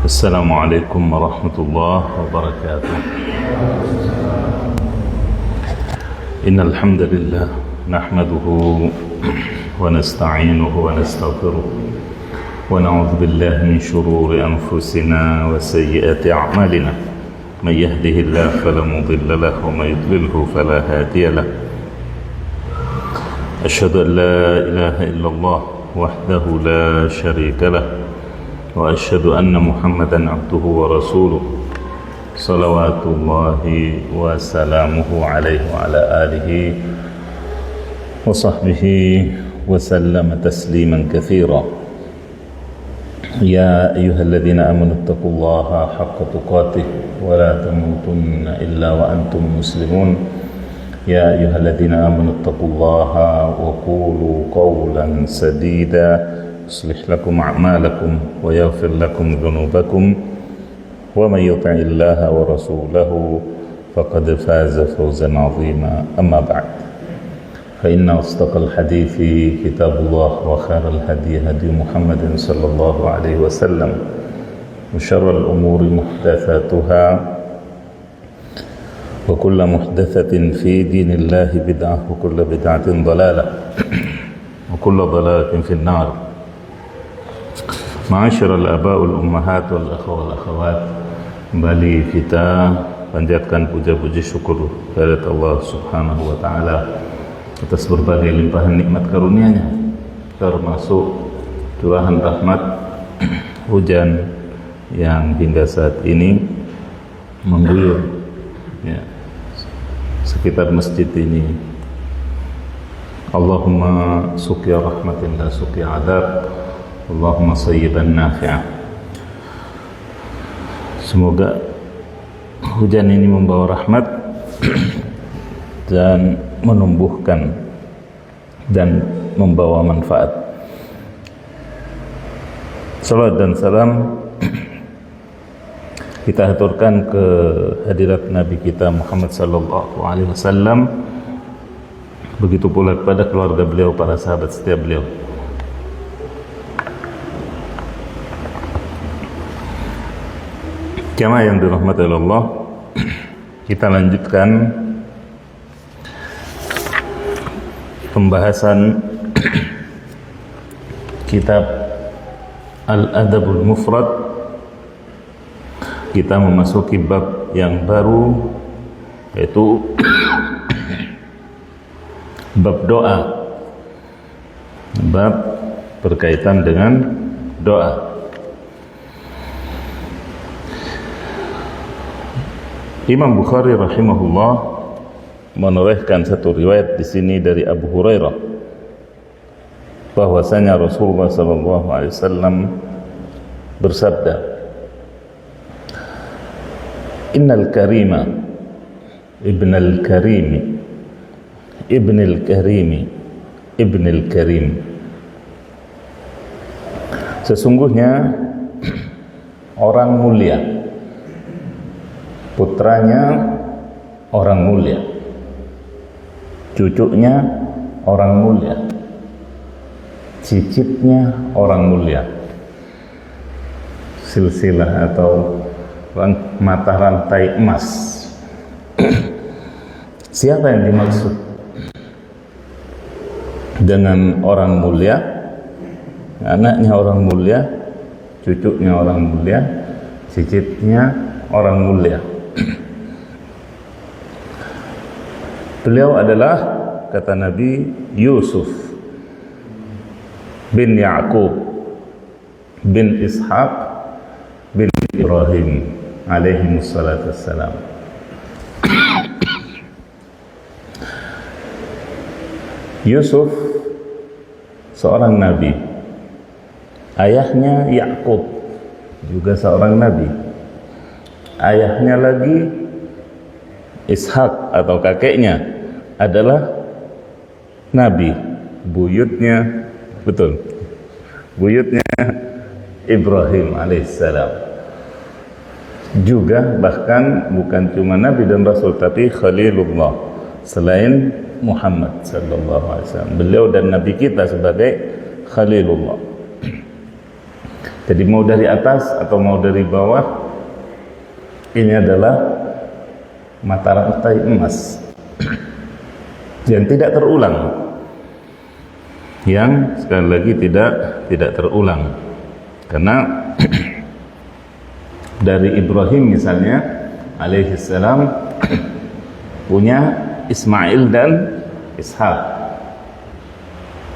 السلام عليكم ورحمة الله وبركاته. إن الحمد لله نحمده ونستعينه ونستغفره ونعوذ بالله من شرور أنفسنا وسيئات أعمالنا. من يهده الله فلا مضل له ومن يضلله فلا هادي له. أشهد أن لا إله إلا الله وحده لا شريك له وأشهد أن محمدا عبده ورسوله صلوات الله وسلامه عليه وعلى آله وصحبه وسلم تسليما كثيرا. يا أيها الذين آمنوا اتقوا الله حق تقاته ولا تموتن إلا وأنتم مسلمون. يا أيها الذين آمنوا اتقوا الله وقولوا قولا سديدا يصلح لكم أعمالكم ويغفر لكم ذنوبكم ومن يطع الله ورسوله فقد فاز فوزا عظيما. أما بعد، فإن أصدق الحديث كتاب الله وخير الهدي هدي محمد صلى الله عليه وسلم وشر الأمور محدثاتها وكل محدثة في دين الله بدعة وكل بدعة ضلالة وكل ضلالة في النار. Ma'asyiral aba wal ummahat wal akhwa wal akhawat, kembali kita panjatkan puja-puji syukur kehadirat Allah Subhanahu wa taala atas berbagai limpahan nikmat karunia-Nya, termasuk curahan rahmat hujan yang hingga saat ini mengguyur sekitar masjid ini. Allahumma suqya rahmatin la suqya adab, Allahumma sayyiban nafi'ah. Semoga hujan ini membawa rahmat dan menumbuhkan dan membawa manfaat. Salawat dan salam kita aturkan ke hadirat Nabi kita Muhammad sallallahu alaihi wasallam, begitu pula kepada keluarga beliau, para sahabat setia beliau. Jamaah yang dirahmati Allah, kita lanjutkan pembahasan kitab Al-Adabul Mufrad. Kita memasuki bab yang baru, yaitu bab doa, bab berkaitan dengan doa. Imam Bukhari rahimahullah menorehkan satu riwayat di sini dari Abu Hurairah bahwasanya Rasulullah sallallahu alaihi wasallam bersabda, Innal karima ibnal karimi ibnil karimi ibnil karim. Sesungguhnya orang mulia, putranya orang mulia, cucunya orang mulia, cicitnya orang mulia. Silsilah atau mata rantai emas. Siapa yang dimaksud dengan orang mulia? Anaknya orang mulia, cucunya orang mulia, cicitnya orang mulia. Beliau adalah, kata Nabi, Yusuf bin Ya'qub bin Ishaq bin Ibrahim alaihi salatu wassalam. Yusuf seorang nabi, ayahnya Ya'qub juga seorang nabi, ayahnya lagi Ishak atau kakeknya adalah nabi, buyutnya Ibrahim alaihissalam juga, bahkan bukan cuma nabi dan rasul, tapi Khalilullah selain Muhammad sallallahu alaihi wasallam. Beliau dan nabi kita sebagai Khalilullah. Jadi mau dari atas atau mau dari bawah, ini adalah mata rantai emas yang tidak terulang, yang sekali lagi tidak terulang. Karena dari Ibrahim misalnya alaihissalam punya Ismail dan Ishak.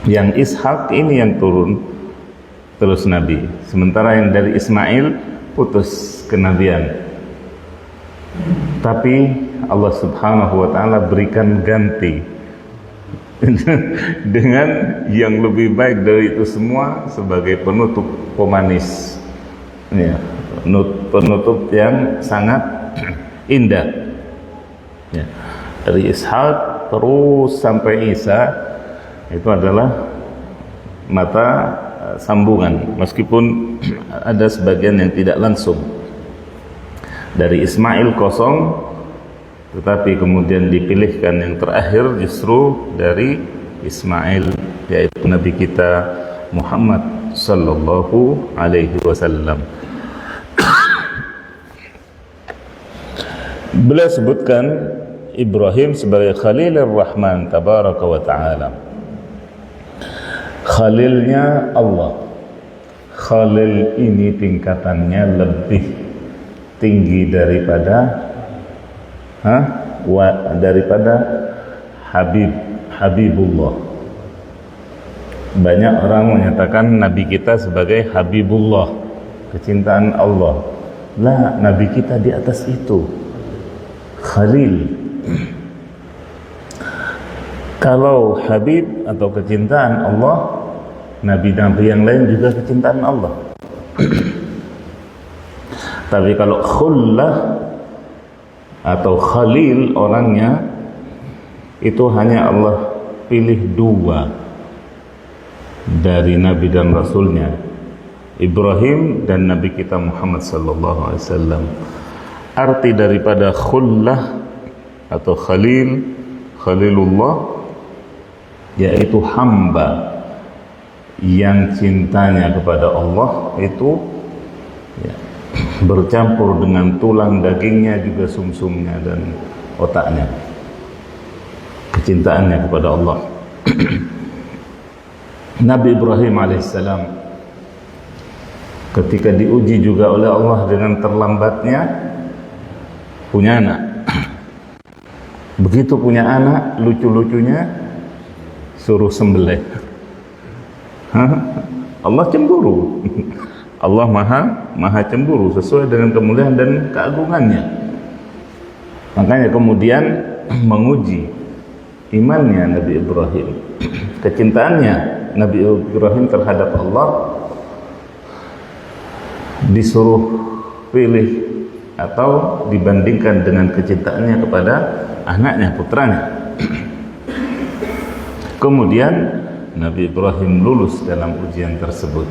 Yang Ishak ini yang turun terus Nabi, sementara yang dari Ismail putus kenabian. Tapi Allah Subhanahu wa ta'ala berikan ganti dengan yang lebih baik dari itu semua sebagai penutup pemanis, ya, penutup yang sangat indah, ya. Dari Ishak terus sampai Isa itu adalah mata sambungan, meskipun ada sebagian yang tidak langsung. Dari Ismail kosong, tetapi kemudian dipilihkan yang terakhir justru dari Ismail, yaitu Nabi kita Muhammad sallallahu alaihi wasallam. Beliau sebutkan Ibrahim sebagai Khalilur Rahman tabaraka wa ta'ala, Khalilnya Allah. Khalil ini tingkatannya lebih tinggi daripada Habibullah. Banyak orang menyatakan Nabi kita sebagai Habibullah, kecintaan Allah. Lah, Nabi kita di atas itu, Khalil. Kalau Habib atau kecintaan Allah, Nabi-Nabi yang lain juga kecintaan Allah. Tapi kalau khullah atau Khalil orangnya, itu hanya Allah pilih dua dari Nabi dan Rasulnya, Ibrahim dan Nabi kita Muhammad sallallahu alaihi wasallam. Arti daripada khullah atau Khalilullah yaitu hamba yang cintanya kepada Allah itu, ya, bercampur dengan tulang dagingnya, juga sumsumnya dan otaknya, kecintaannya kepada Allah. Nabi Ibrahim alaihissalam ketika diuji juga oleh Allah dengan terlambatnya punya anak. Begitu punya anak, lucu-lucunya suruh sembelih. Allah cemburu. Allah maha cemburu sesuai dengan kemuliaan dan keagungannya. Makanya kemudian menguji imannya Nabi Ibrahim, kecintaannya Nabi Ibrahim terhadap Allah, disuruh pilih atau dibandingkan dengan kecintaannya kepada anaknya, putranya. Kemudian Nabi Ibrahim lulus dalam ujian tersebut.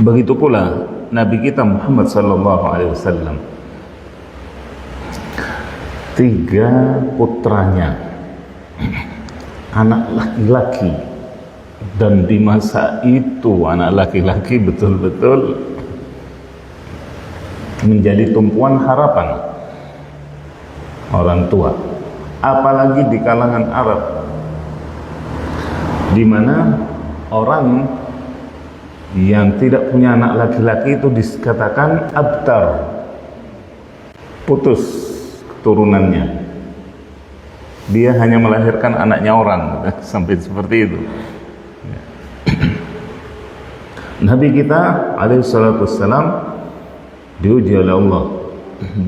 Begitu pula Nabi kita Muhammad sallallahu alaihi wasallam. 3 putranya anak laki-laki, dan di masa itu anak laki-laki betul-betul menjadi tumpuan harapan orang tua, apalagi di kalangan Arab, di mana orang yang tidak punya anak laki-laki itu dikatakan abtar, putus keturunannya, dia hanya melahirkan anaknya orang, sampai seperti itu. Nabi kita alaihissalatu wassalam diuji oleh Allah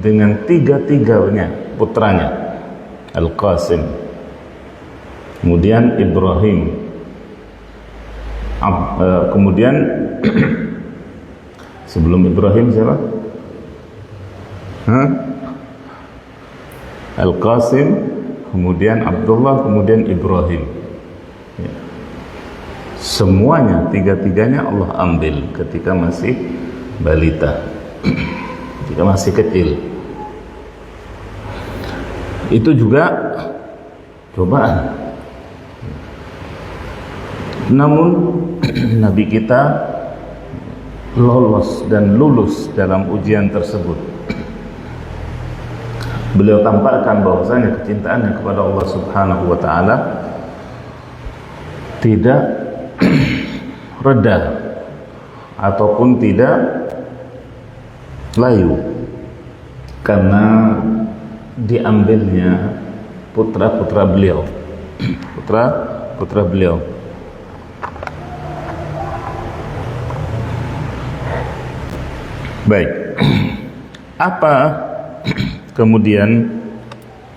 dengan 3-tiganya putranya, Al-Qasim, kemudian Ibrahim, kemudian sebelum Ibrahim siapa? Al-Qasim, kemudian Abdullah, kemudian Ibrahim. Ya. Semuanya, 3-tiganya Allah ambil ketika masih balita, ketika masih kecil. Itu juga cobaan. Namun Nabi kita lolos dan lulus dalam ujian tersebut. Beliau tampakkan bahwasanya kecintaannya kepada Allah Subhanahu wa taala tidak reda ataupun tidak layu karena diambilnya putra-putra beliau. Putra-putra beliau. Baik. Apa kemudian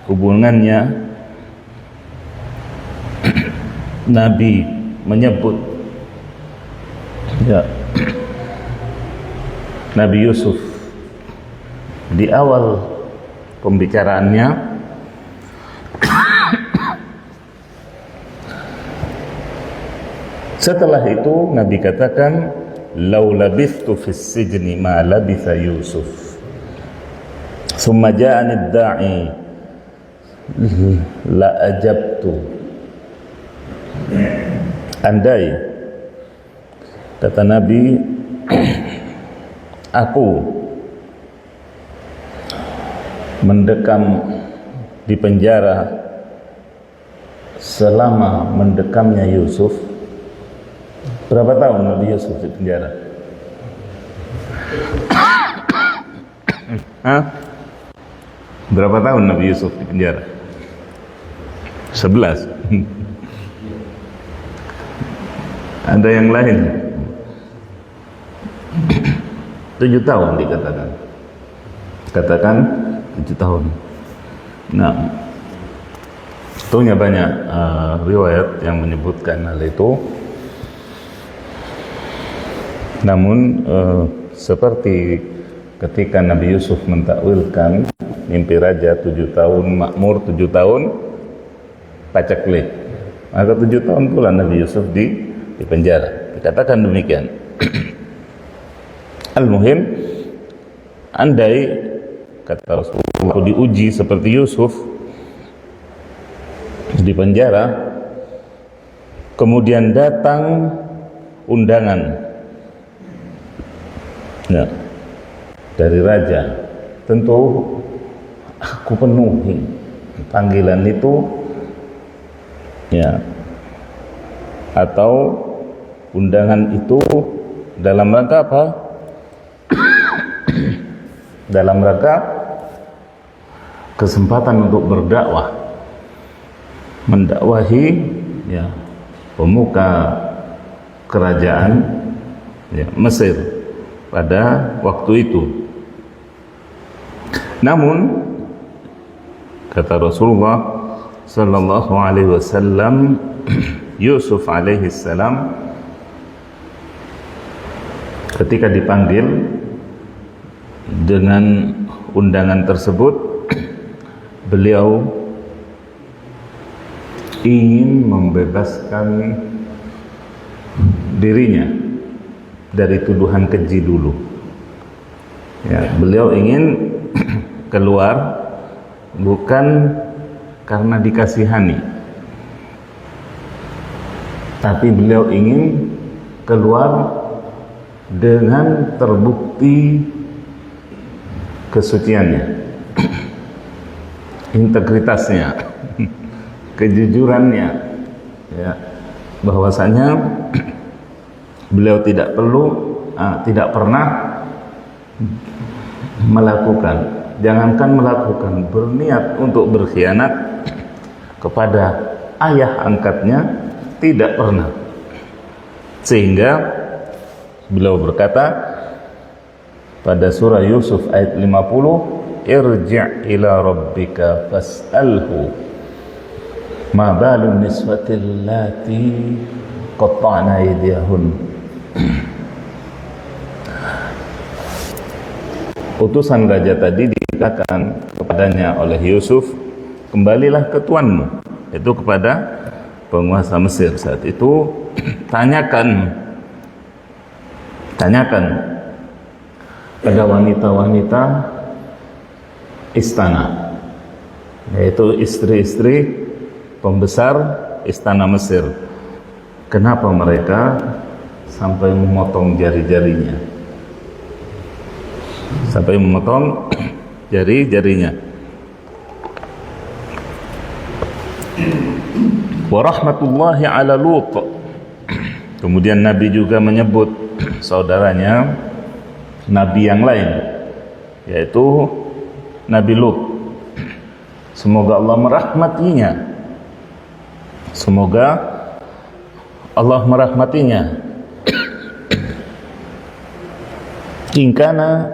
hubungannya Nabi menyebut Nabi Yusuf di awal pembicaraannya? Setelah itu Nabi katakan, "Lau labithtu fis sijni ma labitha Yusuf. Summa ja'ani ad-da'i la ajabtu." Andai, kata Nabi, aku mendekam di penjara selama mendekamnya Yusuf. Berapa tahun Nabi Yusuf di penjara? Berapa tahun Nabi Yusuf di penjara? 11. Ada yang lain? 7 tahun dikatakan. Katakan 7 tahun. Nah, tentunya banyak riwayat yang menyebutkan hal itu. Namun seperti ketika Nabi Yusuf mentakwilkan mimpi raja 7 tahun makmur, 7 tahun paceklik, maka 7 tahun pula Nabi Yusuf di penjara. Dikatakan demikian. Al-muhim, andai kata Rasulullah diuji seperti Yusuf di penjara, kemudian datang undangan dari raja, tentu aku penuhi panggilan itu, atau undangan itu dalam rangka apa? Dalam rangka kesempatan untuk berdakwah, mendakwahi pemuka kerajaan Mesir pada waktu itu. Namun kata Rasulullah sallallahu alaihi wasallam, Yusuf alaihi salam ketika dipanggil dengan undangan tersebut, beliau ingin membebaskan dirinya dari tuduhan keji dulu. Beliau ingin keluar bukan karena dikasihani, tapi beliau ingin keluar dengan terbukti kesuciannya, integritasnya, kejujurannya, bahwasanya beliau tidak pernah melakukan, jangankan melakukan, berniat untuk berkhianat kepada ayah angkatnya, tidak pernah. Sehingga beliau berkata pada surah Yusuf ayat 50, "Irji' ila rabbika fas'alhu ma balun niswatil lati qatta'na aydiyahun." Utusan raja tadi dikatakan kepadanya oleh Yusuf, kembalilah ke tuanmu, itu kepada penguasa Mesir saat itu, tanyakan pada wanita-wanita istana, yaitu istri-istri pembesar istana Mesir, Kenapa mereka sampai memotong jari-jarinya? Sampai memotong jari-jarinya. Wa rahmatullahi ala Lut. Kemudian Nabi juga menyebut saudaranya Nabi yang lain, yaitu Nabi Lut. Semoga Allah merahmatinya. Semoga Allah merahmatinya. In kana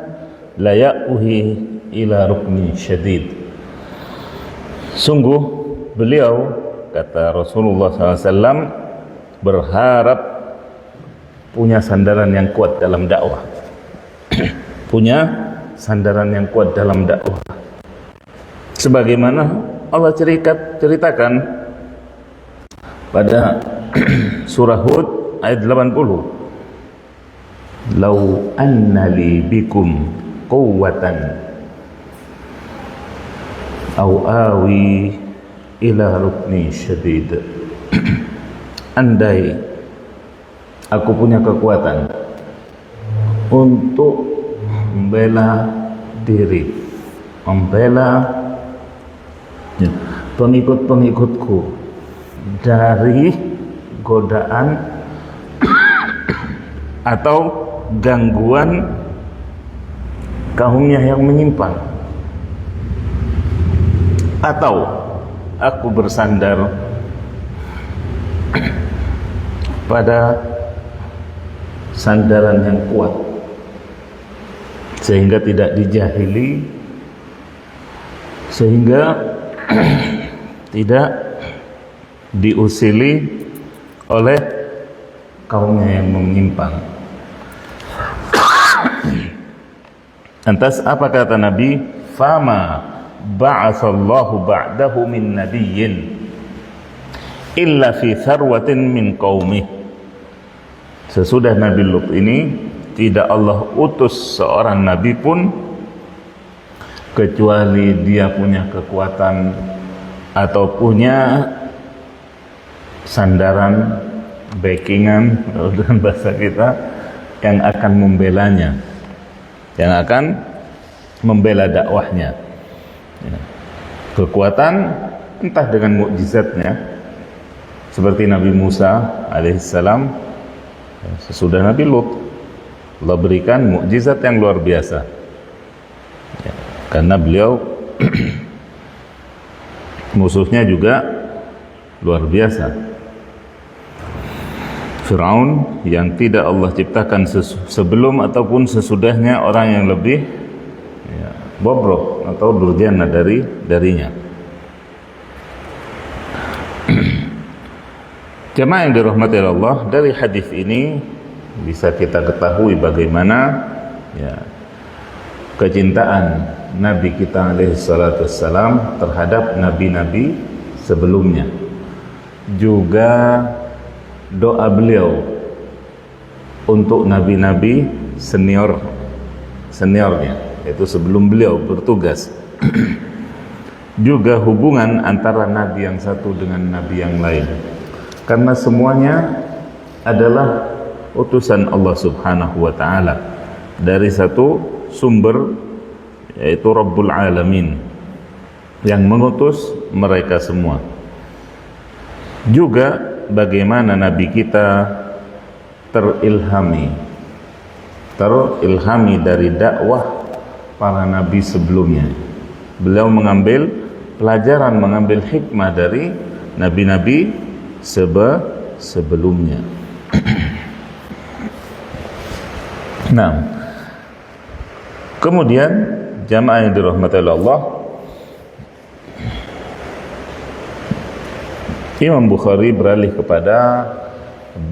la ya'uhi ila rukni syadid. Sungguh beliau, kata Rasulullah SAW, berharap punya sandaran yang kuat dalam dakwah. Punya sandaran yang kuat dalam dakwah. Sebagaimana Allah ceritakan pada surah Hud ayat 80. Lau anna li bikum quwwatan au awi ila rukni syadid. Andai aku punya kekuatan untuk membela diri, membela pengikut-pengikutku dari godaan atau gangguan kaumnya yang menyimpang, atau aku bersandar pada sandaran yang kuat sehingga tidak dijahili, sehingga tidak diusili oleh kaumnya yang menyimpang. Lantas apa kata Nabi? Fama ba'atsallahu ba'dahu min nabiyyin illa fi tharwatin min qaumih. Sesudah Nabi Lut ini tidak Allah utus seorang nabi pun kecuali dia punya kekuatan atau punya sandaran, backingan dalam bahasa kita, yang akan membelanya, yang akan membela dakwahnya. Kekuatan entah dengan mukjizatnya seperti Nabi Musa alaihissalam. Sesudah Nabi Lut, Allah berikan mukjizat yang luar biasa, karena beliau musuhnya juga luar biasa. Fir'aun yang tidak Allah ciptakan sebelum ataupun sesudahnya orang yang lebih bobrok atau durjana darinya. Jemaah yang dirahmati Allah, dari hadis ini bisa kita ketahui bagaimana kecintaan Nabi kita alaihi salatu wassalam terhadap nabi-nabi sebelumnya. Juga doa beliau untuk nabi-nabi seniornya, yaitu sebelum beliau bertugas. Juga hubungan antara nabi yang satu dengan nabi yang lain, karena semuanya adalah utusan Allah Subhanahu wa ta'ala dari satu sumber, yaitu Rabbul Alamin, yang mengutus mereka semua. Juga bagaimana nabi kita terilhami dari dakwah para nabi sebelumnya. Beliau mengambil pelajaran, mengambil hikmah dari nabi-nabi sebelumnya. Nah, kemudian jamaah yang dirahmati Allah, Imam Bukhari beralih kepada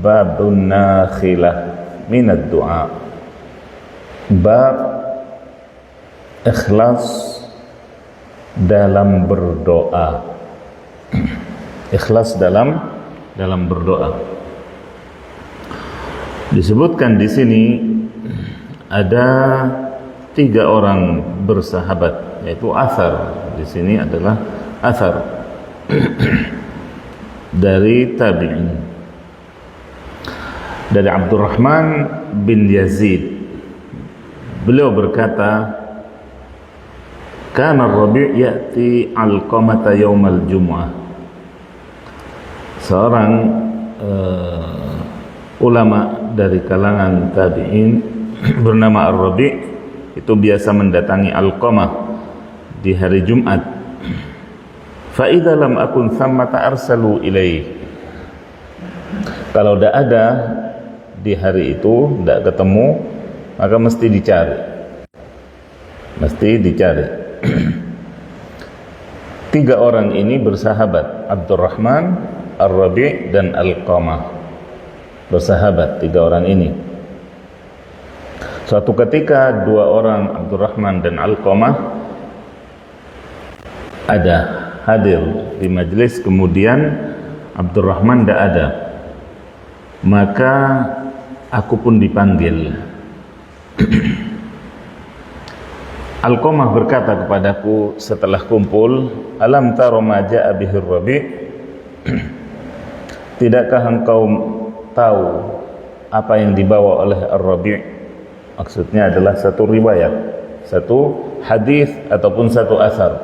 babun nakhilah minad du'a, bab ikhlas dalam berdoa. Ikhlas dalam berdoa. Disebutkan di sini ada 3 orang bersahabat, yaitu athar. Di sini adalah athar dari tabi'in. dari Abdurrahman bin Yazid, beliau berkata, kana Rabi' ya'ti Alqamata yaumal Jum'ah. Seorang ulama dari kalangan tabi'in bernama Ar-Rabi' itu biasa mendatangi Alqamah di hari Jumat. Fa idza lam akun thammata arsalu ilaih. Kalau tidak ada di hari itu, tidak ketemu, maka mesti dicari. Tiga orang ini bersahabat, Abdurrahman, Ar-Rabi' dan Alqamah. Bersahabat tiga orang ini. Suatu ketika dua orang, Abdurrahman dan Alqamah, ada hadir di majelis, kemudian Abdurrahman tidak ada. Maka aku pun dipanggil. Alqamah berkata kepadaku setelah kumpul, alam tara ma ja'a bihi Rabi'? Tidakkah engkau tahu apa yang dibawa oleh Ar-Rabi'? Maksudnya adalah satu riwayat, satu hadis ataupun satu asar.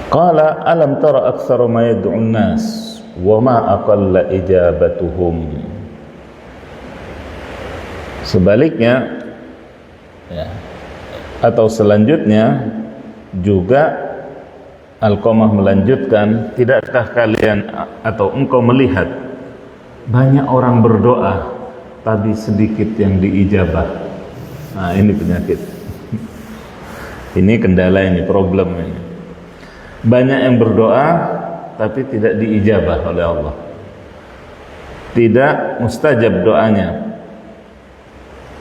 Qala alam tara aktsara ma yad'un nas wa ma aqalla ijabatuhum. Sebaliknya ya, atau selanjutnya juga Alqamah melanjutkan, tidakkah kalian atau engkau melihat banyak orang berdoa tapi sedikit yang diijabah? Nah, ini penyakit. Ini kendala, ini problem ini. Banyak yang berdoa tapi tidak diijabah oleh Allah. Tidak mustajab doanya.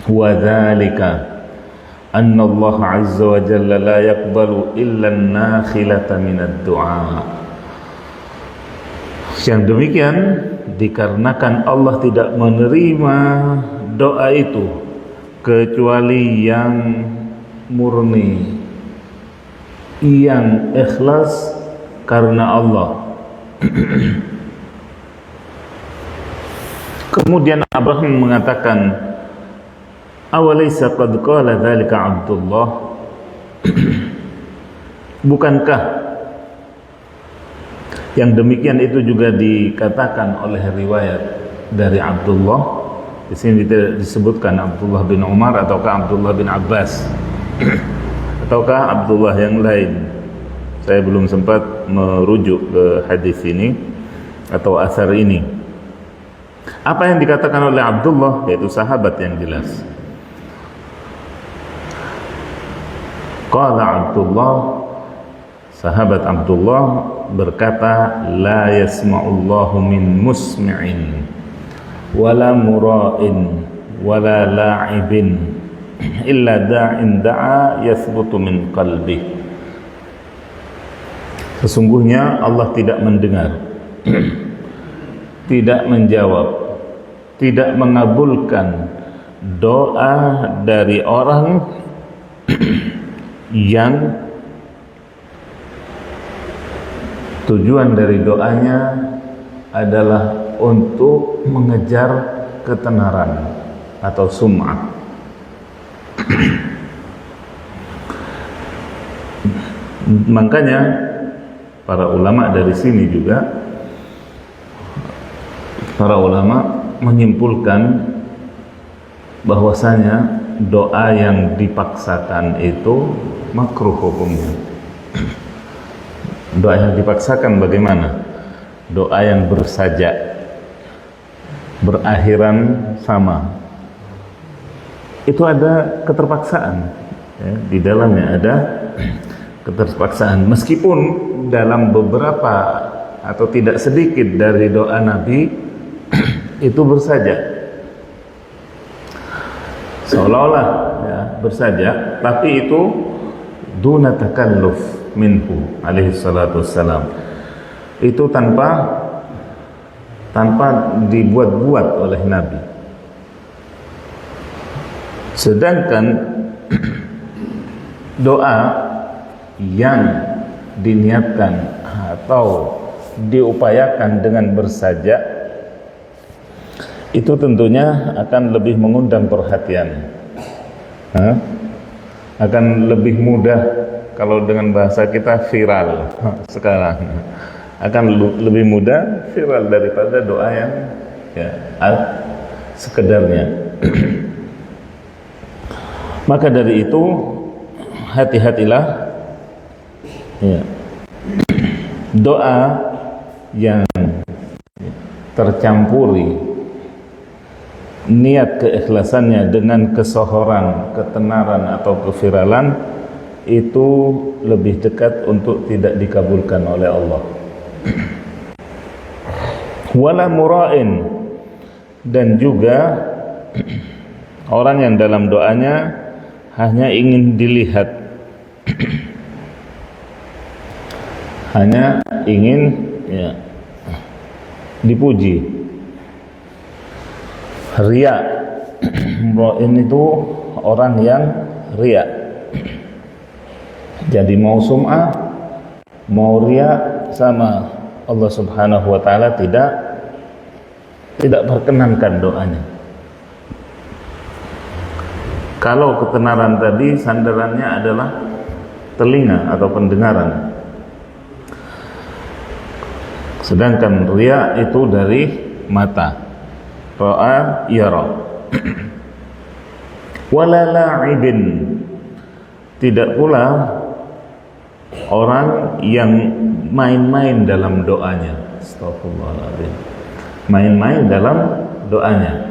Wa dzalika anna Allah 'azza wa jalla la yaqbalu illa an-nakhilata min ad-du'a. Yang demikian dikarenakan Allah tidak menerima doa itu kecuali yang murni, yang ikhlas karena Allah. Kemudian Abraham mengatakan, awalaysa qad qala dzalika Abdullah? Bukankah yang demikian itu juga dikatakan oleh riwayat dari Abdullah? Di sini tidak disebutkan Abdullah bin Umar ataukah Abdullah bin Abbas ataukah Abdullah yang lain. Saya belum sempat merujuk ke hadis ini atau asar ini. Apa yang dikatakan oleh Abdullah, yaitu sahabat yang jelas. Qala Abdullah, sahabat Abdullah berkata, la yasma'ullahu min musmi'in wala mura'in wala la'ibin illa da'in da'a yathbutu min qalbi. Sesungguhnya Allah tidak mendengar, tidak menjawab, tidak mengabulkan doa dari orang yang tujuan dari doanya adalah untuk mengejar ketenaran atau sum'ah. Makanya para ulama dari sini juga, para ulama menyimpulkan bahwasanya doa yang dipaksakan itu makruh hukumnya. Doa yang dipaksakan bagaimana? Doa yang bersajak, berakhiran sama, itu ada keterpaksaan ya, di dalamnya ada keterpaksaan. Meskipun dalam beberapa atau tidak sedikit dari doa Nabi itu bersajak, seolah-olah ya, bersajak, tapi itu duna takalluf minhu alaihi salatu wassalam, itu tanpa dibuat-buat oleh Nabi. Sedangkan doa yang diniatkan atau diupayakan dengan bersajak itu tentunya akan lebih mengundang perhatian. Akan lebih mudah, kalau dengan bahasa kita viral sekarang, akan lebih mudah viral daripada doa yang sekedarnya. Maka dari itu hati-hatilah doa yang tercampuri niat keikhlasannya dengan kesohoran, ketenaran atau keviralan, itu lebih dekat untuk tidak dikabulkan oleh Allah. Wala mura'in, dan juga orang yang dalam doanya hanya ingin dilihat, hanya ingin dipuji. Riya, ini tuh orang yang riya. Jadi mau sum'ah, mau riya, sama Allah Subhanahu wa taala tidak perkenankan doanya. Kalau ketenaran tadi sandarannya adalah telinga atau pendengaran, sedangkan riya itu dari mata. Ra'a yara. Wala la'ibin, tidak pula orang yang main-main dalam doanya. Astagfirullahaladzim. Main-main dalam doanya.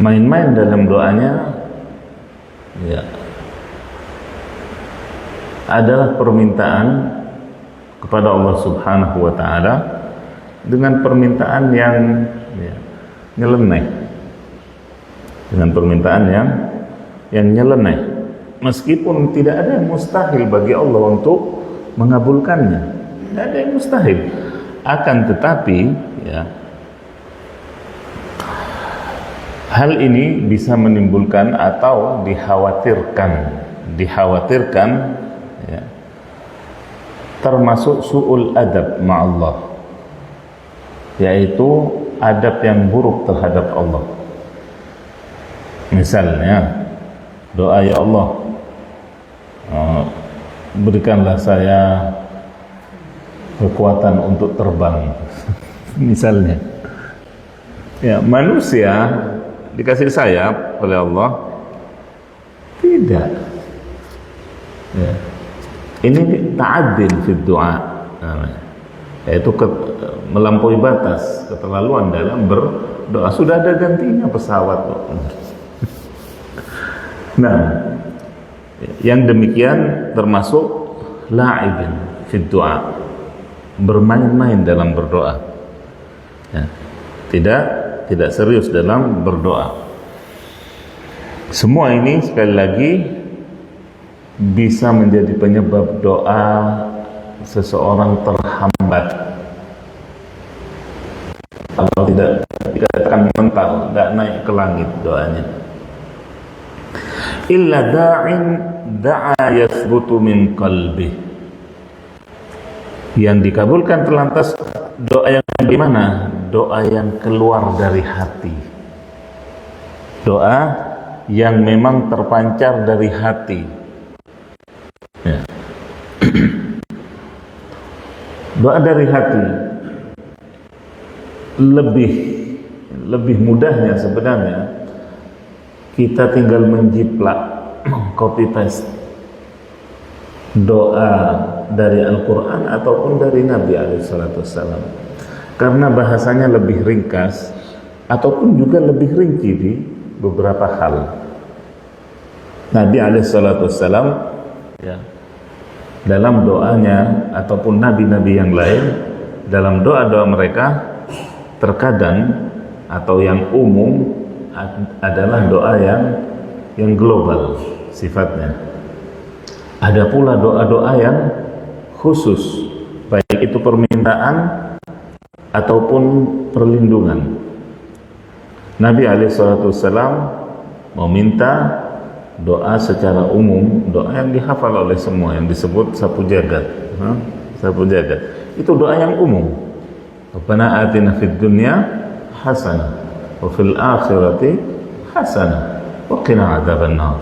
Main-main dalam doanya adalah permintaan kepada Allah Subhanahu wa taala dengan permintaan yang nyeleneh. Dengan permintaan yang nyeleneh. Meskipun tidak ada yang mustahil bagi Allah untuk mengabulkannya. Tidak ada yang mustahil. Akan tetapi hal ini bisa menimbulkan atau dikhawatirkan termasuk su'ul adab ma'allah, yaitu adab yang buruk terhadap Allah. Misalnya doa, ya Allah, berikanlah saya kekuatan untuk terbang. Misalnya manusia dikasih sayap oleh Allah? Tidak. Ini ta'addin fi doa, yaitu melampaui batas, keterlaluan dalam berdoa. Sudah ada gantinya pesawat kok. Nah, yang demikian termasuk la'ibin fi doa, bermain-main dalam berdoa. Tidak serius dalam berdoa. Semua ini sekali lagi bisa menjadi penyebab doa seseorang terhambat. Kalau tidak dikatakan mental, tidak naik ke langit doanya. Illa da'in da'a yasbutu min qalbih. Yang dikabulkan terlantas doa yang bagaimana? Doa yang keluar dari hati. Doa yang memang terpancar dari hati. Doa dari hati lebih mudahnya sebenarnya kita tinggal menjiplak, copy paste doa dari Al-Quran ataupun dari Nabi SAW, karena bahasanya lebih ringkas ataupun juga lebih rinci di beberapa hal. Nabi SAW dalam doanya ataupun nabi-nabi yang lain, dalam doa-doa mereka terkadang atau yang umum adalah doa yang global sifatnya. Ada pula doa-doa yang khusus, baik itu permintaan ataupun perlindungan. Nabi SAW meminta doa secara umum, doa yang dihafal oleh semua, yang disebut sapu jagat. Sapu jagat Itu doa yang umum. Rabbana atina fid dunya hasanah wa fil akhirati hasanah wa qina adzabannar.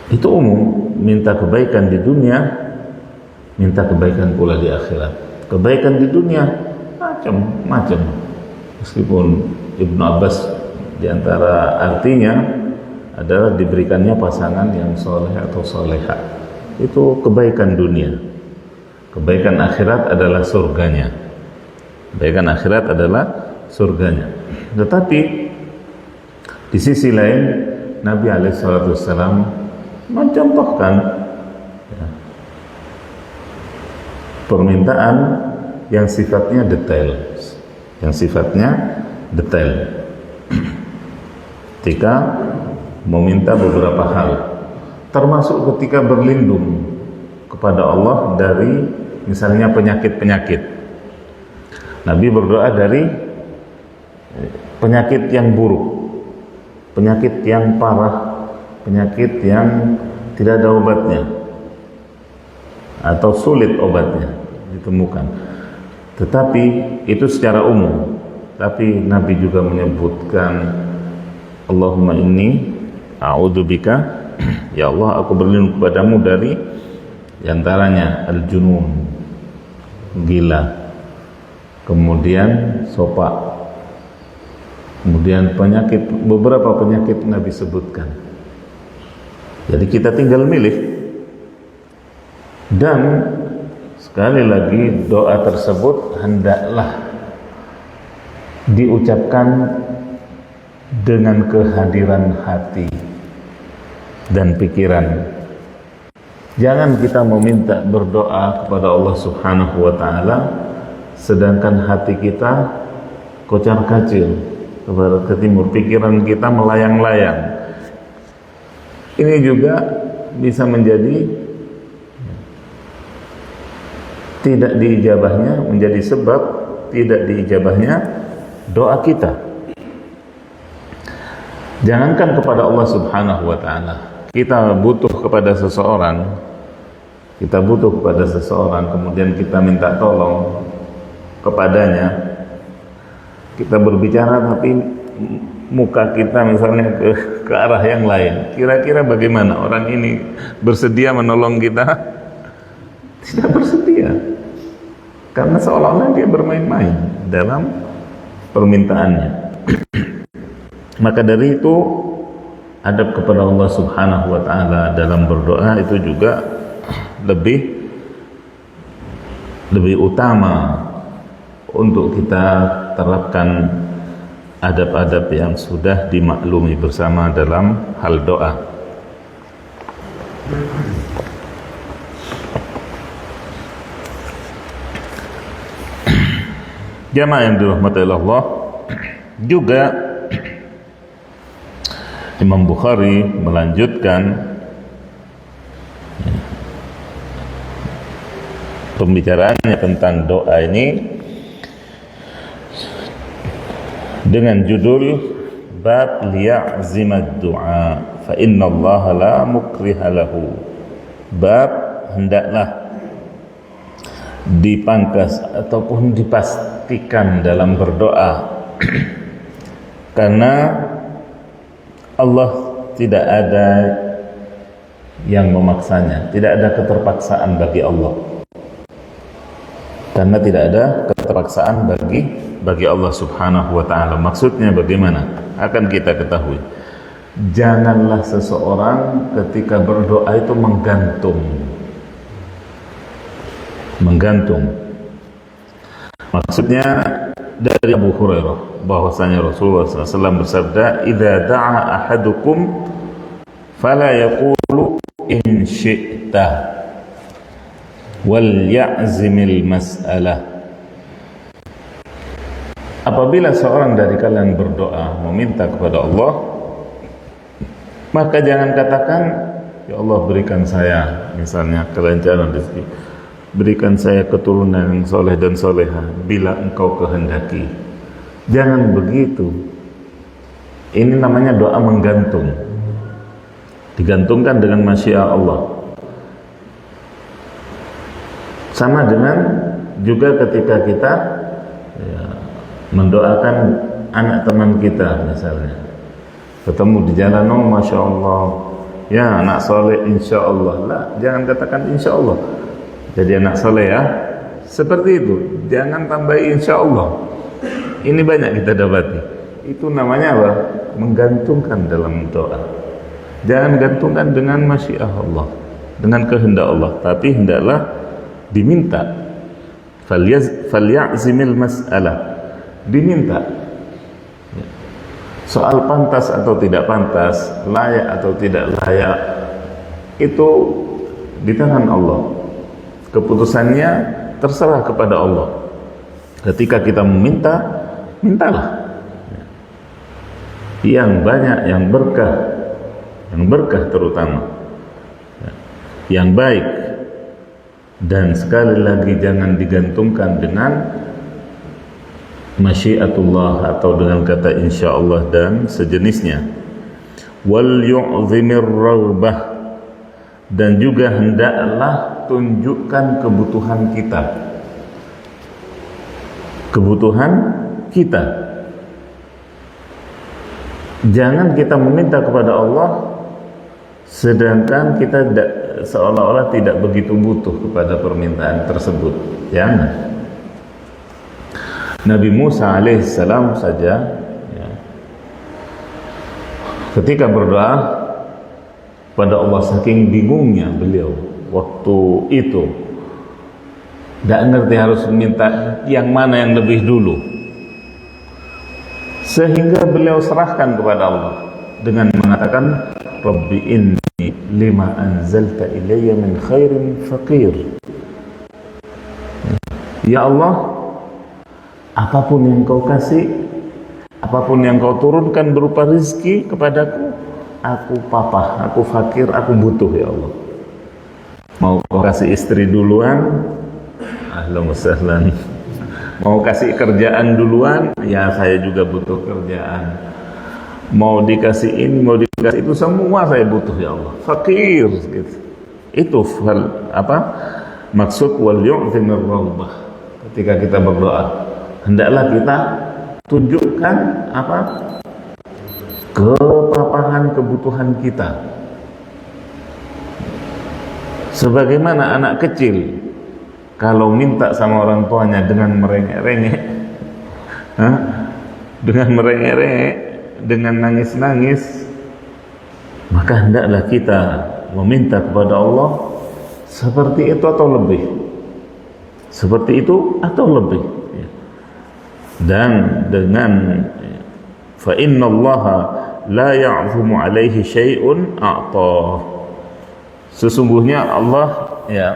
Itu umum, minta kebaikan di dunia, minta kebaikan pula di akhirat. Kebaikan di dunia macam-macam. Meskipun Ibnu Abbas diantara artinya adalah diberikannya pasangan yang soleh atau soleha. Itu kebaikan dunia. Kebaikan akhirat adalah surganya. Kebaikan akhirat adalah surganya. Tetapi di sisi lain Nabi SAW mencontohkan permintaan yang sifatnya detail, ketika meminta beberapa hal, termasuk ketika berlindung kepada Allah dari misalnya penyakit-penyakit. Nabi berdoa dari penyakit yang buruk, penyakit yang parah, penyakit yang tidak ada obatnya atau sulit obatnya ditemukan. Tetapi itu secara umum. Tapi Nabi juga menyebutkan, Allahumma inni a'udzubika, ya Allah aku berlindung kepadamu dari diantaranya al-junun, gila, kemudian sopak, kemudian penyakit, beberapa penyakit Nabi sebutkan. Jadi kita tinggal milih. Dan sekali lagi doa tersebut hendaklah diucapkan dengan kehadiran hati dan pikiran. Jangan kita meminta berdoa kepada Allah Subhanahu wa taala sedangkan hati kita kocar-kacir ke timur, pikiran kita melayang-layang. Ini juga bisa menjadi tidak diijabahnya, menjadi sebab tidak diijabahnya doa kita. Jangankan kepada Allah Subhanahu wa taala, kita butuh kepada seseorang, kemudian kita minta tolong kepadanya, kita berbicara tapi muka kita misalnya ke arah yang lain. Kira-kira bagaimana orang ini bersedia menolong kita? Tidak bersedia, karena seolah-olah dia bermain-main dalam permintaannya. Maka dari itu adab kepada Allah Subhanahu wa taala dalam berdoa itu juga lebih utama untuk kita terapkan adab-adab yang sudah dimaklumi bersama dalam hal doa. Jamaah yang dirahmati Allah, juga Imam Bukhari melanjutkan pembicaraannya tentang doa ini dengan judul bab liya'zimad du'a fa inna Allah la mukriha lahu. Bab hendaklah dipangkas ataupun dipastikan dalam berdoa karena Allah tidak ada yang memaksanya, tidak ada keterpaksaan bagi Allah. Karena tidak ada keterpaksaan bagi Allah Subhanahu wa taala. Maksudnya bagaimana? Akan kita ketahui. Janganlah seseorang ketika berdoa itu menggantung. Maksudnya dari Abu Hurairah bahwasanya Rasulullah SAW bersabda, "Idza da'a ahadukum fala yaqulu in syi'ta wal ya'zimil mas'alah." Apabila seorang dari kalian berdoa meminta kepada Allah, maka jangan katakan, ya Allah berikan saya misalnya kelancaran rezeki, berikan saya keturunan yang soleh dan soleha bila engkau kehendaki. Jangan begitu. Ini namanya doa menggantung, digantungkan dengan masyiah Allah. Sama dengan juga ketika kita ya, mendoakan anak teman kita misalnya, ketemu di jalan, oh masya Allah, ya anak soleh insya Allah. Lah, jangan katakan insya Allah jadi anak soleh ya, seperti itu. Jangan tambahi insya Allah. Ini banyak kita dapati. Itu namanya apa? Menggantungkan dalam doa. Jangan gantungkan dengan masyiah Allah, dengan kehendak Allah, tapi hendaklah diminta. Falyazimil mas'alah, diminta. Soal pantas atau tidak pantas, layak atau tidak layak, itu di tangan Allah. Keputusannya terserah kepada Allah. Ketika kita meminta, mintalah yang banyak, yang berkah terutama, yang baik. Dan sekali lagi jangan digantungkan dengan masyiatullah atau dengan kata insyaallah dan sejenisnya. Wal yu'zimir raghbah, dan juga hendaklah tunjukkan kebutuhan kita. Kebutuhan kita. Jangan kita meminta kepada Allah sedangkan kita seolah-olah tidak begitu butuh kepada permintaan tersebut. Jangan. Nabi Musa alaihissalam saja ya, ketika berdoa pada Allah, saking bingungnya beliau waktu itu, tidak ngerti harus minta yang mana yang lebih dulu, sehingga beliau serahkan kepada Allah dengan mengatakan, Rabbi inni lima anzalta ilayya min khairin faqir. Ya Allah, apapun yang kau kasih, apapun yang kau turunkan berupa rizki kepadaku, aku papah, aku fakir, aku butuh ya Allah. Mau kau kasih istri duluan, ahlan wa sahlan. Mau kasih kerjaan duluan, ya saya juga butuh kerjaan. Mau dikasih ini, mau dikasih itu, semua saya butuh ya Allah. Fakir gitu. Itu maksud wal yu'zimir raghbah. Ketika kita berdoa, hendaklah kita tunjukkan kepapahan kebutuhan kita. Sebagaimana anak kecil kalau minta sama orang tuanya dengan merengek-rengek, dengan nangis-nangis, maka hendaklah kita meminta kepada Allah seperti itu atau lebih. Seperti itu atau lebih. Dan dengan fa innallaha la ya'zumu alaihi syai'un a'tah, sesungguhnya Allah ya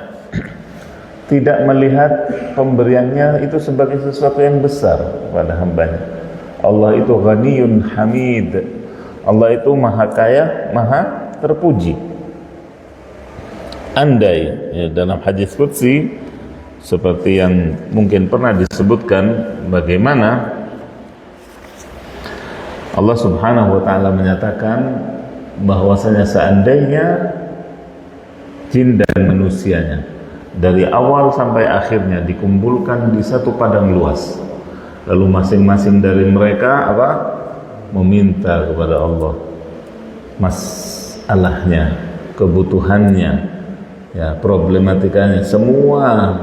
tidak melihat pemberiannya itu sebagai sesuatu yang besar pada hambanya. Allah itu ghaniyun hamid, Allah itu maha kaya, maha terpuji. Andai ya, dalam hadis qudsi seperti yang mungkin pernah disebutkan, bagaimana Allah subhanahu wa ta'ala menyatakan bahwasanya seandainya jin dan manusianya dari awal sampai akhirnya dikumpulkan di satu padang luas, lalu masing-masing dari mereka meminta kepada Allah masalahnya, kebutuhannya, ya, problematikanya, semua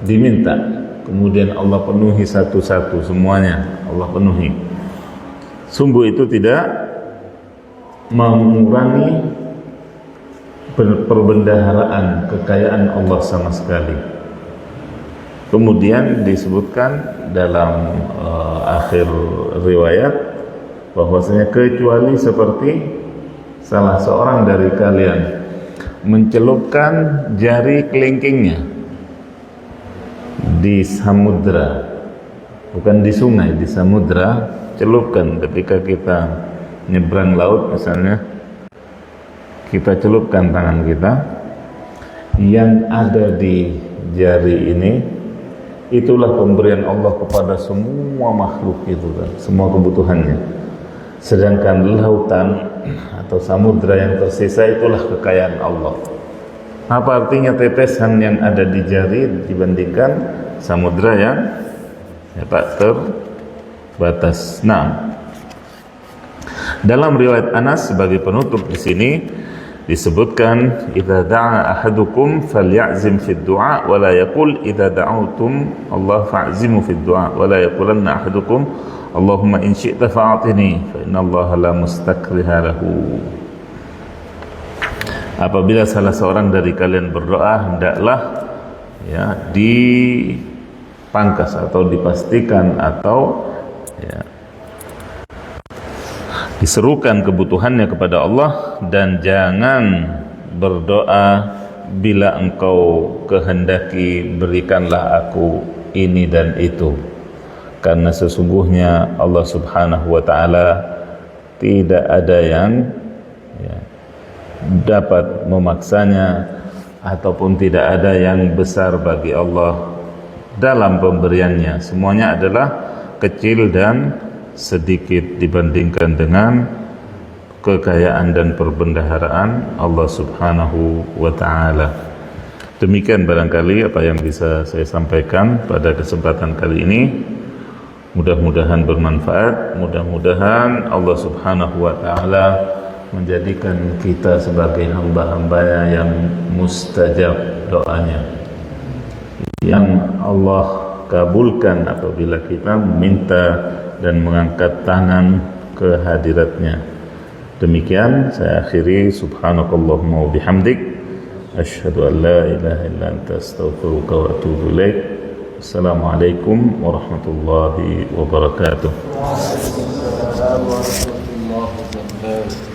diminta, kemudian Allah penuhi satu-satu, semuanya Allah penuhi. Sungguh itu tidak mengurangi perbendaharaan kekayaan Allah sama sekali. Kemudian disebutkan dalam akhir riwayat bahwasanya kecuali seperti salah seorang dari kalian mencelupkan jari kelingkingnya di samudra, bukan di sungai, di samudra, celupkan. Ketika kita nyebrang laut misalnya, kita celupkan tangan kita, yang ada di jari ini itulah pemberian Allah kepada semua makhluk itu kan, semua kebutuhannya. Sedangkan lautan atau samudra yang tersisa itulah kekayaan Allah. Apa artinya tetesan yang ada di jari dibandingkan samudra yang tak terbatas? Nah, dalam riwayat Anas sebagai penutup di sini disebutkan, idza da'a ahadukum falyazim fid du'a wa la yaqul idza da'awtum Allah fa'zimu fid du'a wa la yaqulanna ahadukum Allahumma in syi'ta fa'atini fa inna Allah la mustakriha lahu. Apabila salah seorang dari kalian berdoa, hendaklah dipangkas atau dipastikan atau diserukan kebutuhannya kepada Allah, dan jangan berdoa bila engkau kehendaki berikanlah aku ini dan itu, karena sesungguhnya Allah Subhanahu wa ta'ala tidak ada yang dapat memaksanya ataupun tidak ada yang besar bagi Allah dalam pemberiannya. Semuanya adalah kecil dan sedikit dibandingkan dengan kekayaan dan perbendaharaan Allah Subhanahu wa ta'ala. Demikian barangkali apa yang bisa saya sampaikan pada kesempatan kali ini. Mudah-mudahan bermanfaat, mudah-mudahan Allah Subhanahu wa ta'ala menjadikan kita sebagai hamba-hambanya yang mustajab doanya, yang Allah kabulkan apabila kita meminta dan mengangkat tangan ke hadiratnya. Demikian saya akhiri. Subhanakallahumma wa bihamdik, asyhadu an la ilaha illa anta astaghfiruka wa atubu ilaik. Assalamualaikum warahmatullahi wabarakatuh. Waalaikumsalam warahmatullahi wabarakatuh.